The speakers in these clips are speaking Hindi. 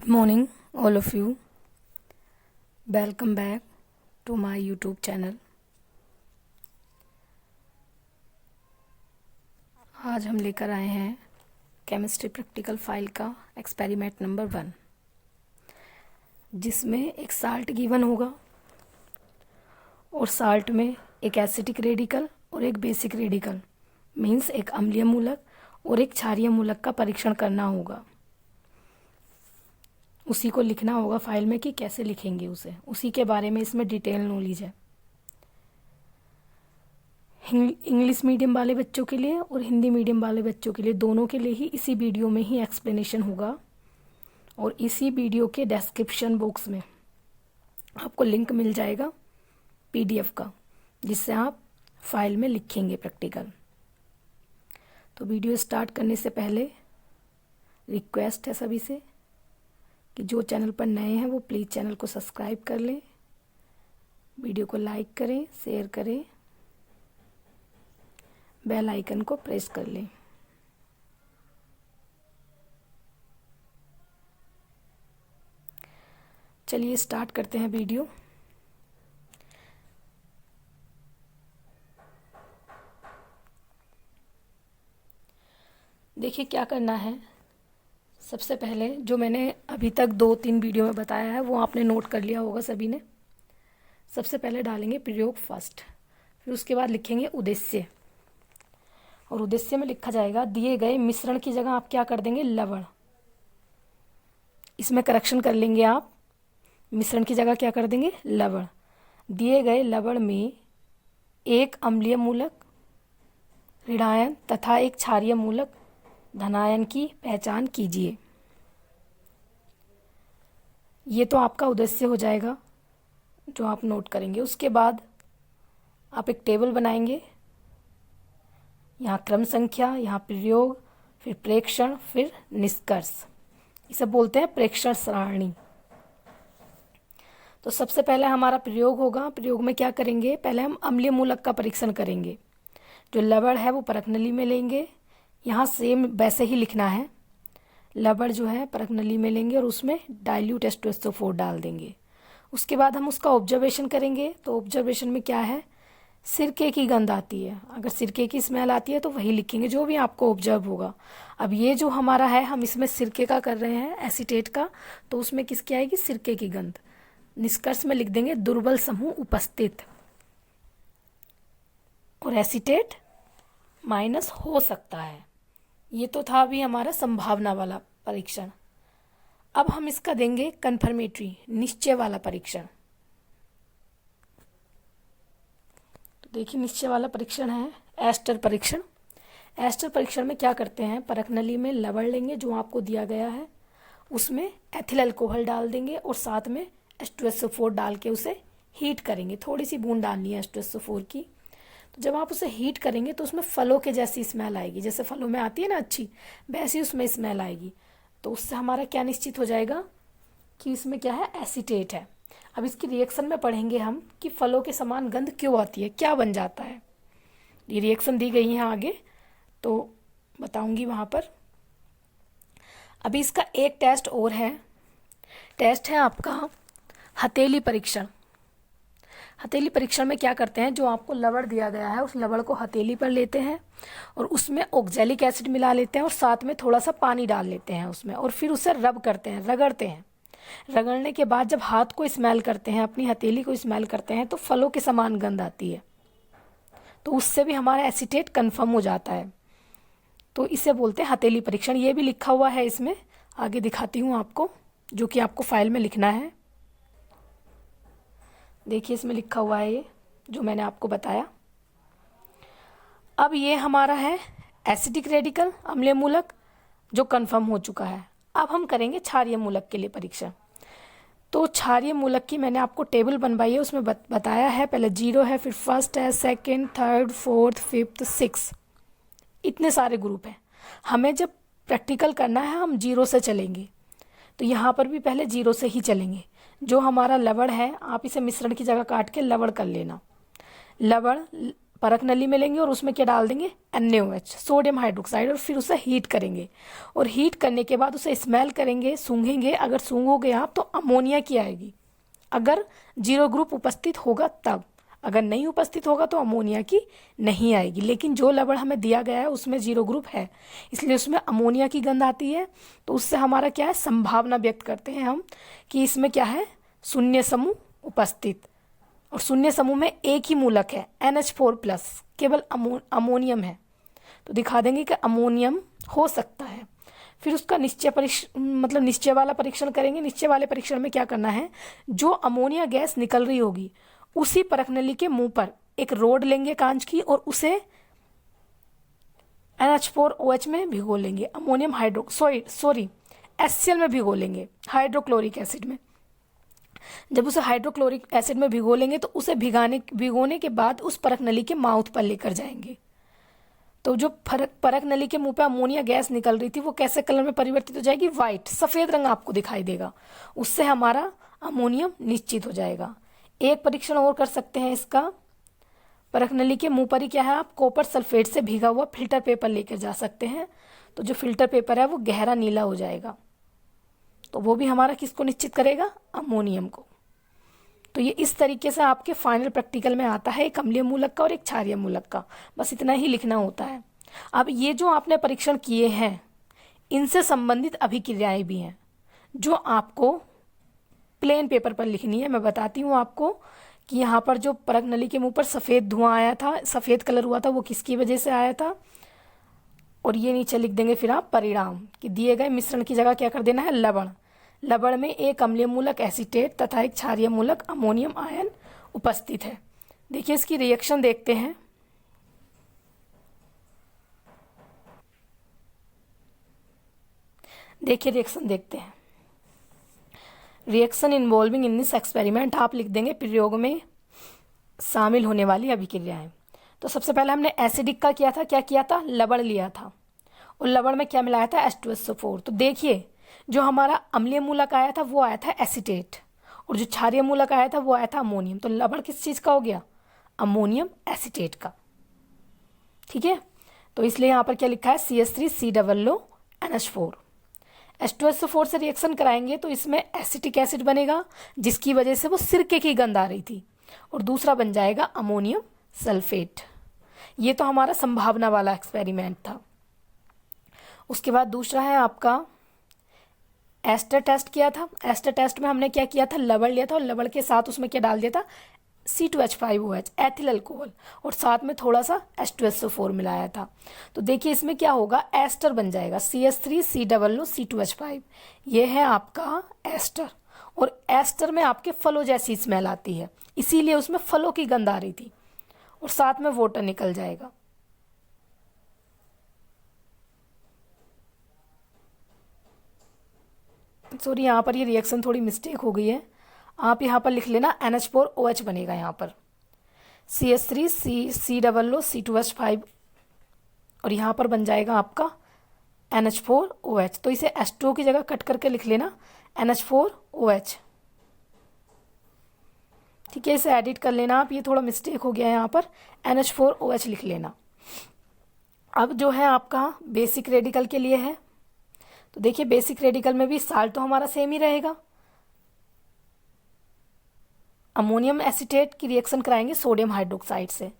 Good morning, all of you. Welcome back to my YouTube channel. आज हम लेकर आए हैं केमिस्ट्री प्रैक्टिकल फाइल का एक्सपेरिमेंट नंबर 1, जिसमें एक साल्ट गिवन होगा और साल्ट में एक एसिटिक रेडिकल और एक बेसिक रेडिकल मीन्स एक अम्लीय मूलक और एक क्षारीय मूलक का परीक्षण करना होगा। उसी को लिखना होगा फाइल में कि कैसे लिखेंगे उसी के बारे में इसमें डिटेल नॉलेज है। इंग्लिश मीडियम वाले बच्चों के लिए और हिंदी मीडियम वाले बच्चों के लिए दोनों के लिए ही इसी वीडियो में ही एक्सप्लेनेशन होगा और इसी वीडियो के डिस्क्रिप्शन बॉक्स में आपको लिंक मिल जाएगा PDF का, जिससे आप फाइल में लिखेंगे प्रैक्टिकल। तो वीडियो स्टार्ट करने से पहले रिक्वेस्ट है सभी से कि जो चैनल पर नए हैं वो प्लीज़ चैनल को सब्सक्राइब कर लें, वीडियो को लाइक करें, शेयर करें, बेल आइकन को प्रेस कर लें। चलिए स्टार्ट करते हैं वीडियो। देखिए क्या करना है। सबसे पहले जो मैंने अभी तक 2-3 वीडियो में बताया है वो आपने नोट कर लिया होगा सभी ने। सबसे पहले डालेंगे प्रयोग फर्स्ट, फिर उसके बाद लिखेंगे उद्देश्य, और उद्देश्य में लिखा जाएगा दिए गए मिश्रण की जगह आप क्या कर देंगे, लवण। इसमें करेक्शन कर लेंगे आप, मिश्रण की जगह क्या कर देंगे, लवण। दिए गए लवण में एक अम्लीय मूलक ऋणायन तथा एक क्षारीय मूलक धनायन की पहचान कीजिए। ये तो आपका उद्देश्य हो जाएगा जो आप नोट करेंगे। उसके बाद आप एक टेबल बनाएंगे, यहाँ क्रम संख्या, यहाँ प्रयोग, फिर प्रेक्षण, फिर निष्कर्ष। इसे बोलते हैं प्रेक्षण सारणी। तो सबसे पहले हमारा प्रयोग होगा। प्रयोग में क्या करेंगे, पहले हम अम्लीय मूलक का परीक्षण करेंगे। जो लवण है वो परख नली में लेंगे, यहाँ सेम वैसे ही लिखना है। लवण जो है परख नली में लेंगे और उसमें डाइल्यूट H2SO4 डाल देंगे। उसके बाद हम उसका ऑब्जर्वेशन करेंगे। तो ऑब्जर्वेशन में क्या है, सिरके की गंध आती है। अगर सिरके की स्मेल आती है तो वही लिखेंगे जो भी आपको ऑब्जर्व होगा। अब ये जो हमारा है, हम इसमें सिरके का कर रहे हैं, एसीटेट का, तो उसमें किसकी आएगी, सिरके की गंध। निष्कर्ष में लिख देंगे दुर्बल समूह उपस्थित और एसीटेट माइनस हो सकता है। ये तो था अभी हमारा संभावना वाला परीक्षण। अब हम इसका देंगे कन्फर्मेटरी, निश्चय वाला परीक्षण। तो देखिए निश्चय वाला परीक्षण है एस्टर परीक्षण। एस्टर परीक्षण में क्या करते हैं, परख नली में लवण लेंगे जो आपको दिया गया है, उसमें एथिल अल्कोहल डाल देंगे और साथ में H2SO4 डाल के उसे हीट करेंगे। थोड़ी सी बूंद डालनी है H2SO4 की। तो जब आप उसे हीट करेंगे तो उसमें फलों के जैसी स्मेल आएगी, जैसे फलों में आती है ना अच्छी, वैसी उसमें स्मेल आएगी। तो उससे हमारा क्या निश्चित हो जाएगा कि इसमें क्या है, एसीटेट है। अब इसकी रिएक्शन में पढ़ेंगे हम कि फलों के समान गंध क्यों आती है, क्या बन जाता है। ये रिएक्शन दी गई है आगे, तो बताऊंगी वहां पर। अभी इसका एक टेस्ट और है। टेस्ट है आपका हथेली परीक्षण। हथेली परीक्षण में क्या करते हैं, जो आपको लवण दिया गया है उस लवण को हथेली पर लेते हैं और उसमें ऑक्जेलिक एसिड मिला लेते हैं और साथ में थोड़ा सा पानी डाल लेते हैं उसमें, और फिर उसे रब करते हैं, रगड़ते हैं। रगड़ने के बाद जब हाथ को स्मेल करते हैं, अपनी हथेली को स्मेल करते हैं, तो फलों के समान गंध आती है। तो उससे भी हमारा एसीटेट कन्फर्म हो जाता है। तो इसे बोलते हैं हथेली परीक्षण। ये भी लिखा हुआ है इसमें, आगे दिखाती हूँ आपको, जो कि आपको फाइल में लिखना है। देखिए इसमें लिखा हुआ है ये जो मैंने आपको बताया। अब ये हमारा है एसिडिक रेडिकल, अम्लीय मूलक, जो कंफर्म हो चुका है। अब हम करेंगे क्षारीय मूलक के लिए परीक्षण। तो क्षारीय मूलक की मैंने आपको टेबल बनवाई है, उसमें बताया है। पहले 0 है, फिर फर्स्ट है, सेकंड, थर्ड, फोर्थ, फिफ्थ, 6, इतने सारे ग्रुप हैं। हमें जब प्रैक्टिकल करना है हम 0 से चलेंगे, तो यहाँ पर भी पहले 0 से ही चलेंगे। जो हमारा लवण है, आप इसे मिश्रण की जगह काट के लवण कर लेना। लवण परख नली में लेंगे और उसमें क्या डाल देंगे, NaOH, सोडियम हाइड्रोक्साइड, और फिर उसे हीट करेंगे। और हीट करने के बाद उसे स्मेल करेंगे, सूंघेंगे। अगर सूंघोगे आप तो अमोनिया की आएगी, अगर जीरो ग्रुप उपस्थित होगा तब। अगर नहीं उपस्थित होगा तो अमोनिया की नहीं आएगी। लेकिन जो लवण हमें दिया गया है उसमें जीरो ग्रुप है, इसलिए उसमें अमोनिया की गंध आती है। तो उससे हमारा क्या है, संभावना व्यक्त करते हैं हम कि इसमें क्या है, शून्य समूह उपस्थित। और शून्य समूह में एक ही मूलक है, NH4+, केवल अमोनियम है। तो दिखा देंगे कि अमोनियम हो सकता है। फिर उसका निश्चय वाला परीक्षण करेंगे। निश्चय वाले परीक्षण में क्या करना है, जो अमोनिया गैस निकल रही होगी उसी परख नली के मुंह पर एक रोड लेंगे कांच की, और उसे NH4OH में भिगो लेंगे, अमोनियम HCl में भिगो लेंगे, हाइड्रोक्लोरिक एसिड में। जब उसे हाइड्रोक्लोरिक एसिड में भिगो लेंगे तो उसे भिगोने के बाद उस परख नली के माउथ पर लेकर जाएंगे। तो जो परख नली के मुंह पे अमोनिया गैस निकल रही थी वो कैसे कलर में परिवर्तित हो जाएगी, व्हाइट, सफेद रंग आपको दिखाई देगा। उससे हमारा अमोनियम निश्चित हो जाएगा। एक परीक्षण और कर सकते हैं इसका, परख नली के मुंह पर ही क्या है, आप कॉपर सल्फेट से भीगा हुआ फिल्टर पेपर लेकर जा सकते हैं। तो जो फिल्टर पेपर है वो गहरा नीला हो जाएगा, तो वो भी हमारा किसको निश्चित करेगा, अमोनियम को। तो ये इस तरीके से आपके फाइनल प्रैक्टिकल में आता है, एक अम्लीय मूलक का और एक क्षारीय मूलक का, बस इतना ही लिखना होता है। अब ये जो आपने परीक्षण किए हैं इनसे संबंधित अभिक्रियाएं भी हैं जो आपको प्लेन पेपर पर लिखनी है। मैं बताती हूँ आपको कि यहाँ पर जो परख नली के मुंह पर सफ़ेद धुआं आया था, सफ़ेद कलर हुआ था, वो किसकी वजह से आया था। और ये नीचे लिख देंगे फिर आप परिणाम कि दिए गए मिश्रण की जगह क्या कर देना है, लवण। लवण में एक अम्लीय मूलक एसीटेट तथा एक क्षारीय मूलक अमोनियम आयन उपस्थित है। देखिए इसकी रिएक्शन देखते हैं। देखिए रिएक्शन देखते हैं। Reaction involving in this experiment, आप लिख देंगे प्रयोग में शामिल होने वाली अभिक्रियाएं। तो सबसे पहले हमने एसिडिक का किया था, क्या किया था, लवण लिया था, और लवण में क्या मिलाया था, H2SO4। तो देखिए जो हमारा अम्लीय मूलक आया था वो आया था एसीटेट, और जो क्षारीय मूलक आया था वो आया था अमोनियम। तो लवण किस चीज का हो गया, अमोनियम एसीटेट का। ठीक है, तो इसलिए यहाँ पर क्या लिखा है, CH3COONH4। H2SO4 से रिएक्शन कराएंगे तो इसमें एसिटिक एसिड बनेगा जिसकी वजह से वो सिरके की गंध आ रही थी, और दूसरा बन जाएगा अमोनियम सल्फेट। ये तो हमारा संभावना वाला एक्सपेरिमेंट था। उसके बाद दूसरा है आपका एस्टर टेस्ट किया था। एस्टर टेस्ट में हमने क्या किया था, लवण लिया था और लवण के साथ उसमें क्या डाल दिया था, C2H5OH एथिल अल्कोहल, और साथ में थोड़ा सा H2SO4 मिलाया था। तो देखिए इसमें क्या होगा, एस्टर बन जाएगा CH3COOC2H5। ये है आपका एस्टर, और एस्टर में आपके फलों जैसी स्मेल आती है, इसीलिए उसमें फलों की गंध आ रही थी, और साथ में वाटर निकल जाएगा। सॉरी यहाँ पर ये रिएक्शन थोड़ी मिस्टेक हो गई है, आप यहाँ पर लिख लेना NH4OH बनेगा यहाँ पर, CH3COOC2H5, और यहाँ पर बन जाएगा आपका NH4OH। तो इसे H2O की जगह कट करके लिख लेना NH4OH। ठीक है, इसे एडिट कर लेना आप, ये थोड़ा मिस्टेक हो गया है, यहाँ पर NH4OH लिख लेना। अब जो है आपका बेसिक रेडिकल के लिए है, तो देखिए बेसिक रेडिकल में भी साल्ट तो हमारा सेम ही रहेगा। अमोनियम एसीटेट की रिएक्शन कराएंगे सोडियम हाइड्रोक्साइड से,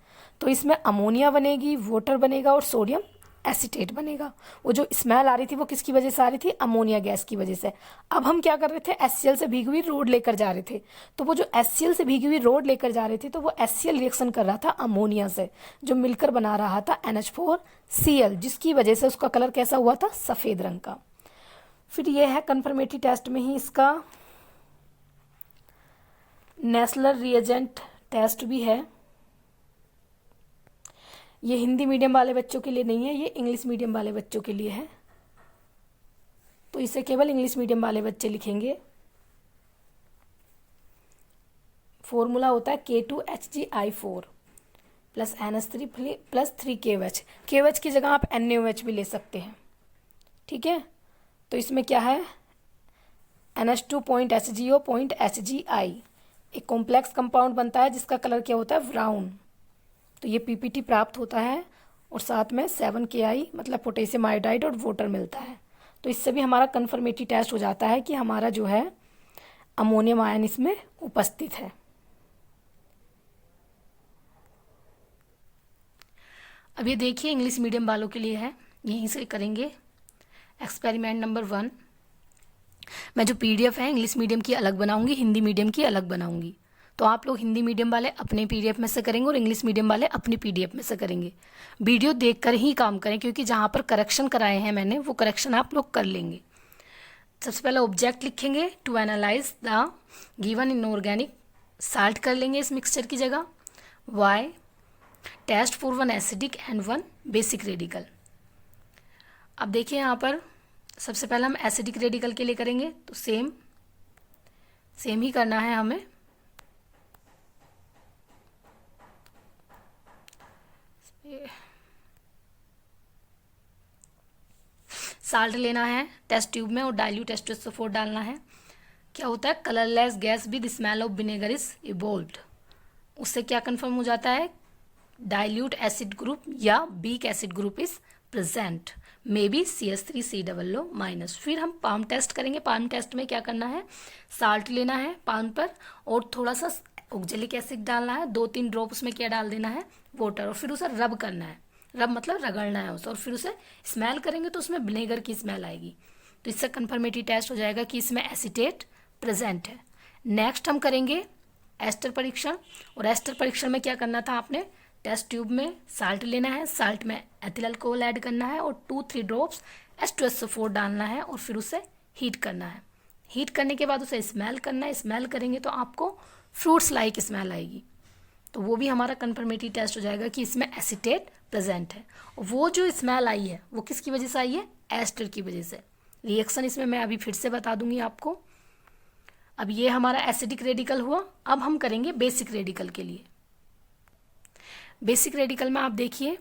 तो इसमें अमोनिया बनेगी, वाटर बनेगा और सोडियम एसीटेट बनेगा। वो जो स्मेल आ रही थी वो किसकी वजह से आ रही थी, अमोनिया गैस की वजह से। अब हम क्या कर रहे थे, HCl से भीगी हुई रोड लेकर जा रहे थे, तो वो जो HCl से भीगी हुई रोड लेकर जा रहे थे तो वो HCl रिएक्शन कर रहा था अमोनिया से, जो मिलकर बना रहा था NH4Cl, जिसकी वजह से उसका कलर कैसा हुआ था, सफेद रंग का। फिर ये है कंफर्मेटरी टेस्ट में ही इसका नेस्लर रिएजेंट टेस्ट भी है। ये हिंदी मीडियम वाले बच्चों के लिए नहीं है, ये इंग्लिश मीडियम वाले बच्चों के लिए है, तो इसे केवल इंग्लिश मीडियम वाले बच्चे लिखेंगे। फॉर्मूला होता है K2HgI4 plus NH3 plus 3KOH। KOH की जगह आप NaOH भी ले सकते हैं। ठीक है, तो इसमें क्या है, NH2.HgO.HgI, एक कॉम्प्लेक्स कंपाउंड बनता है जिसका कलर क्या होता है, ब्राउन। तो ये पीपीटी प्राप्त होता है और साथ में 7Ki मतलब पोटेशियम आयोडाइड और वाटर मिलता है। तो इससे भी हमारा कन्फर्मेटरी टेस्ट हो जाता है कि हमारा जो है अमोनियम आयन इसमें उपस्थित है। अब ये देखिए इंग्लिश मीडियम वालों के लिए है, यहीं से करेंगे एक्सपेरिमेंट नंबर 1। मैं जो पीडीएफ है इंग्लिश मीडियम की अलग बनाऊंगी, हिंदी मीडियम की अलग बनाऊंगी। तो आप लोग हिंदी मीडियम वाले अपने पीडीएफ में से करेंगे और इंग्लिश मीडियम वाले अपनी पीडीएफ में से करेंगे। वीडियो देखकर ही काम करें, क्योंकि जहाँ पर करेक्शन कराए हैं मैंने वो करेक्शन आप लोग कर लेंगे। सबसे पहले ऑब्जेक्ट लिखेंगे, to analyse the given inorganic salt कर लेंगे इस मिक्सचर की जगह। Why test for 1 acidic and 1 basic radical. अब देखिए यहाँ पर सबसे पहले हम एसिडिक रेडिकल के लिए करेंगे, तो सेम ही करना है हमें। साल्ट लेना है टेस्ट ट्यूब में और डाइल्यूट H2SO4 डालना है। क्या होता है, colourless gas with smell of vinegar is evolved. उससे क्या कंफर्म हो जाता है, डाइल्यूट एसिड ग्रुप या weak acid group is present, may be CH3COO-। फिर हम पाम टेस्ट करेंगे। पाम टेस्ट में क्या करना है, साल्ट लेना है पाम पर और थोड़ा सा ऑक्जेलिक एसिड डालना है, 2-3 ड्रॉप उसमें क्या डाल देना है, वाटर, और फिर उसे रब करना है। रब मतलब रगड़ना है उसे, और फिर उसे स्मेल करेंगे तो उसमें विनेगर की स्मेल आएगी। तो इससे कन्फर्मेटरी टेस्ट हो जाएगा कि इसमें एसीटेट प्रेजेंट है। नेक्स्ट हम करेंगे एस्टर परीक्षण, और एस्टर परीक्षण में क्या करना था आपने, टेस्ट ट्यूब में साल्ट लेना है, साल्ट में एथिल अल्कोहल ऐड करना है और 2-3 ड्रॉप्स H2SO4 डालना है और फिर उसे हीट करना है। हीट करने के बाद उसे स्मेल करना है। स्मेल करेंगे तो आपको फ्रूट्स लाइक स्मेल आएगी। तो वो भी हमारा कन्फर्मेटरी टेस्ट हो जाएगा कि इसमें एसीटेट प्रेजेंट है। और वो जो स्मेल आई है वो किसकी वजह से आई है, एस्टर की वजह से। रिएक्शन इसमें मैं अभी फिर से बता दूंगी आपको। अब ये हमारा एसिडिक रेडिकल हुआ। अब हम करेंगे बेसिक रेडिकल के लिए। बेसिक रेडिकल में आप देखिए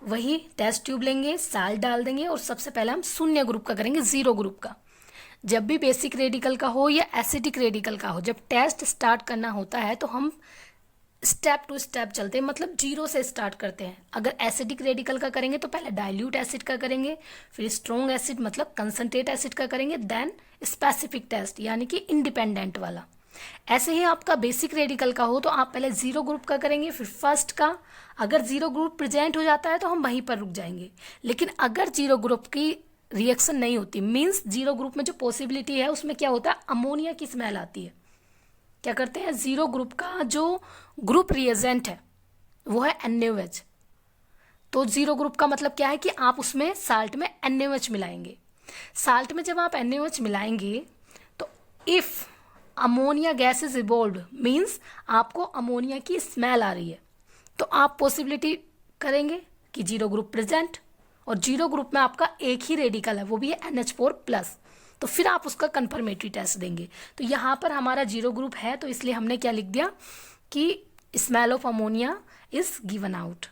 वही टेस्ट ट्यूब लेंगे, साल्ट डाल देंगे और सबसे पहले हम शून्य ग्रुप का करेंगे, 0 ग्रुप का। जब भी बेसिक रेडिकल का हो या एसिडिक रेडिकल का हो, जब टेस्ट स्टार्ट करना होता है तो हम स्टेप टू स्टेप चलते हैं, मतलब 0 से स्टार्ट करते हैं। अगर एसिडिक रेडिकल का करेंगे तो पहले डाइल्यूट एसिड का करेंगे, फिर स्ट्रॉन्ग एसिड मतलब कंसंट्रेट एसिड का करेंगे, देन स्पेसिफिक टेस्ट यानी कि इंडिपेंडेंट वाला। ऐसे ही आपका बेसिक रेडिकल का हो तो आप पहले 0 ग्रुप का करेंगे, फिर फर्स्ट का। अगर 0 ग्रुप प्रेजेंट हो जाता है तो हम वहीं पर रुक जाएंगे। लेकिन अगर 0 ग्रुप की रिएक्शन नहीं होती, मीन्स 0 ग्रुप में जो पॉसिबिलिटी है उसमें क्या होता है, अमोनिया की स्मेल आती है। क्या करते हैं, 0 ग्रुप का जो ग्रुप रिएजेंट है वो है NaOH। तो 0 ग्रुप का मतलब क्या है कि आप उसमें साल्ट में NaOH मिलाएंगे। साल्ट में जब आप NaOH मिलाएंगे तो if ammonia gas is evolved, means आपको अमोनिया की स्मेल आ रही है, तो आप पॉसिबिलिटी करेंगे कि 0 ग्रुप प्रेजेंट, और 0 ग्रुप में आपका एक ही रेडिकल है, वो भी है NH4+। तो फिर आप उसका कन्फर्मेटरी टेस्ट देंगे। तो यहाँ पर हमारा 0 ग्रुप है तो इसलिए हमने क्या लिख दिया कि smell of ammonia is given out.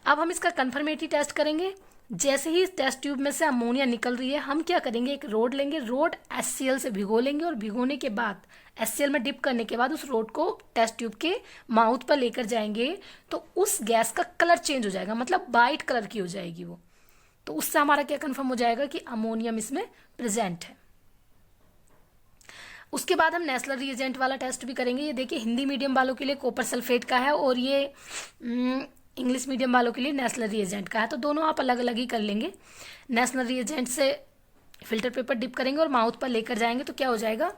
अब हम इसका कन्फर्मेटरी टेस्ट करेंगे। जैसे ही इस टेस्ट ट्यूब में से अमोनिया निकल रही है, हम क्या करेंगे, एक रोड लेंगे, रोड HCl से भिगो लेंगे और भिगोने के बाद HCl में डिप करने के बाद उस रोड को टेस्ट ट्यूब के माउथ पर लेकर जाएंगे तो उस गैस का कलर चेंज हो जाएगा, मतलब वाइट कलर की हो जाएगी वो। तो उससे हमारा क्या कंफर्म हो जाएगा कि अमोनियम इसमें प्रेजेंट है। उसके बाद हम नेस्लर रिएजेंट वाला टेस्ट भी करेंगे। ये देखिए हिंदी मीडियम वालों के लिए कॉपर सल्फेट का है और ये इंग्लिश मीडियम वालों के लिए नेस्लर रिएजेंट का है, तो दोनों आप अलग अलग ही कर लेंगे। नेस्लर रिएजेंट से फिल्टर पेपर डिप करेंगे और माउथ पर लेकर जाएंगे तो क्या हो जाएगा,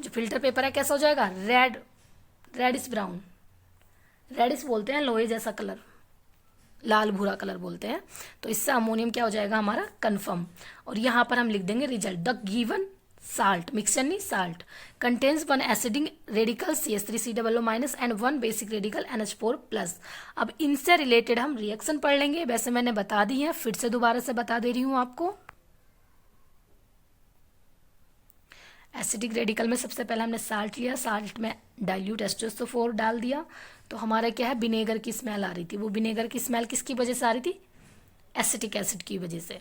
जो फिल्टर पेपर है कैसा हो जाएगा, रेडिश ब्राउन, रेडिश बोलते हैं लोहे जैसा कलर, लाल भूरा कलर बोलते हैं। तो इससे अमोनियम क्या हो जाएगा हमारा कंफर्म। और यहाँ पर हम लिख देंगे result, the given salt, mixture नहीं salt, contains 1 acidic radical CH3COO- and 1 basic radical NH4+। अब इनसे रिलेटेड हम रिएक्शन पढ़ लेंगे। वैसे मैंने बता दी है, फिर से दोबारा से बता दे रही हूँ आपको। एसिडिक रेडिकल में सबसे पहले हमने साल्ट लिया, साल्ट में डाइल्यूट H2SO4 डाल दिया, तो हमारा क्या है, विनेगर की स्मेल आ रही थी। वो विनेगर की स्मेल किसकी वजह से आ रही थी, एसिटिक एसिड की वजह से।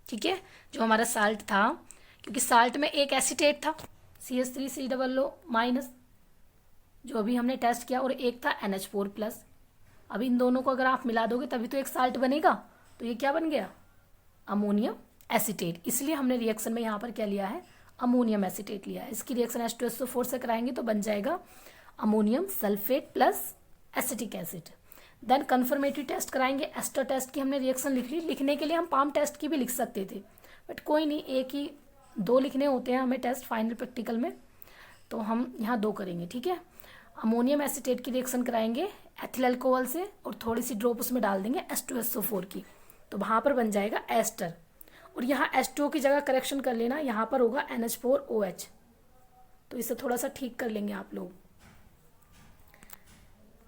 ठीक है, जो हमारा साल्ट था, क्योंकि साल्ट में एक एसीटेट था CH3COO-, जो अभी हमने टेस्ट किया, और एक था NH4+। अब इन दोनों को अगर आप मिला दोगे तभी तो एक साल्ट बनेगा। तो ये क्या बन गया? Ammonium acetate. इसलिए हमने रिएक्शन में यहाँ पर क्या लिया है? अमोनियम एसीटेट लिया है। इसकी रिएक्शन H2SO4 से कराएंगे तो बन जाएगा ammonium sulphate plus acetic acid. Then confirmatory test कराएंगे। एस्टर टेस्ट की हमने रिएक्शन लिख ली। लिखने के लिए हम पाम टेस्ट की भी लिख सकते थे, बट कोई नहीं, एक ही 2 लिखने होते हैं हमें टेस्ट फाइनल प्रैक्टिकल में, तो हम यहाँ 2 करेंगे। ठीक है। अमोनियम एसीटेट की रिएक्शन कराएंगे एथिल अल्कोहल से, और थोड़ी सी ड्रॉप उसमें डाल देंगे H2SO4 की, तो वहाँ पर बन जाएगा एस्टर। और यहाँ H2O की जगह करेक्शन कर लेना, यहाँ पर होगा NH4OH, तो इसे थोड़ा सा ठीक कर लेंगे आप लोग।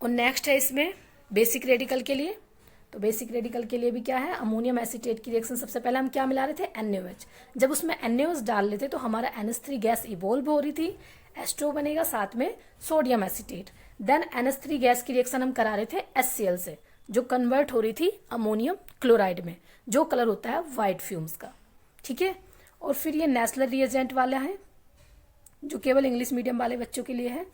और नेक्स्ट है इसमें बेसिक रेडिकल के लिए। तो बेसिक रेडिकल के लिए भी क्या है? अमोनियम एसीटेट की रिएक्शन। सबसे पहले हम क्या मिला रहे थे? NaOH। जब उसमें NaOH डाल लेते तो हमारा NH3 गैस इवोल्व हो रही थी, H2O बनेगा, साथ में sodium acetate. Then NH3 gas की रिएक्शन हम करा रहे थे HCl से, जो कन्वर्ट हो रही थी अमोनियम क्लोराइड में, जो कलर होता है व्हाइट फ्यूम्स का। ठीक है। और फिर ये नेस्लर रिएजेंट वाला है, जो केवल इंग्लिश मीडियम वाले बच्चों के लिए है,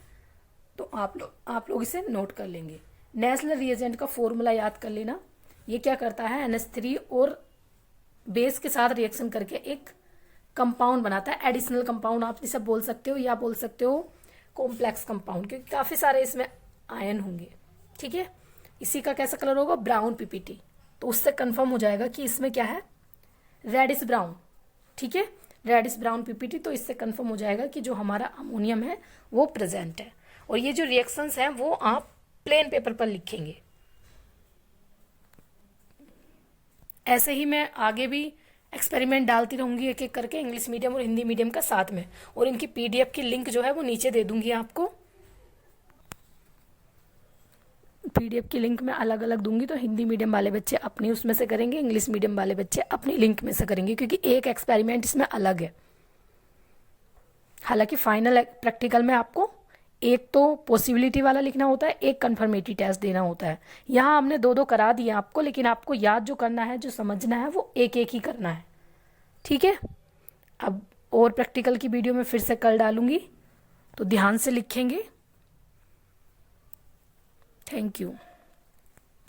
तो आप लोग इसे नोट कर लेंगे। नेस्लर रिएजेंट का फॉर्मूला याद कर लेना। ये क्या करता है? NH3 और बेस के साथ रिएक्शन करके एक कंपाउंड बनाता है, एडिशनल कंपाउंड आप इसे बोल सकते हो, या बोल सकते हो कॉम्प्लेक्स कंपाउंड, क्योंकि काफी सारे इसमें आयन होंगे। ठीक है। इसी का कैसा कलर होगा? Brown PPT. तो उससे कंफर्म हो जाएगा कि इसमें क्या है? Reddish brown. ठीक है, रेडिश ब्राउन पीपीटी। तो इससे कंफर्म हो जाएगा कि जो हमारा अमोनियम है वो प्रेजेंट है। और ये जो रिएक्शंस हैं वो आप प्लेन पेपर पर लिखेंगे। ऐसे ही मैं आगे भी एक्सपेरिमेंट डालती रहूंगी एक एक करके, इंग्लिश मीडियम और हिंदी मीडियम का साथ में। और इनकी PDF की लिंक जो है वो नीचे दे दूंगी आपको। PDF की लिंक मैं अलग अलग दूंगी, तो हिंदी मीडियम वाले बच्चे अपनी उसमें से करेंगे, इंग्लिश मीडियम वाले बच्चे अपनी लिंक में से करेंगे, क्योंकि एक एक्सपेरिमेंट इसमें अलग है। हालांकि फाइनल प्रैक्टिकल में आपको एक तो पॉसिबिलिटी वाला लिखना होता है, एक कन्फर्मेटरी टेस्ट देना होता है। यहाँ हमने 2-2 करा दिए आपको, लेकिन आपको याद जो करना है, जो समझना है, वो एक एक ही करना है। ठीक है। अब और प्रैक्टिकल की वीडियो में फिर से कल डालूंगी, तो ध्यान से लिखेंगे। Thank you.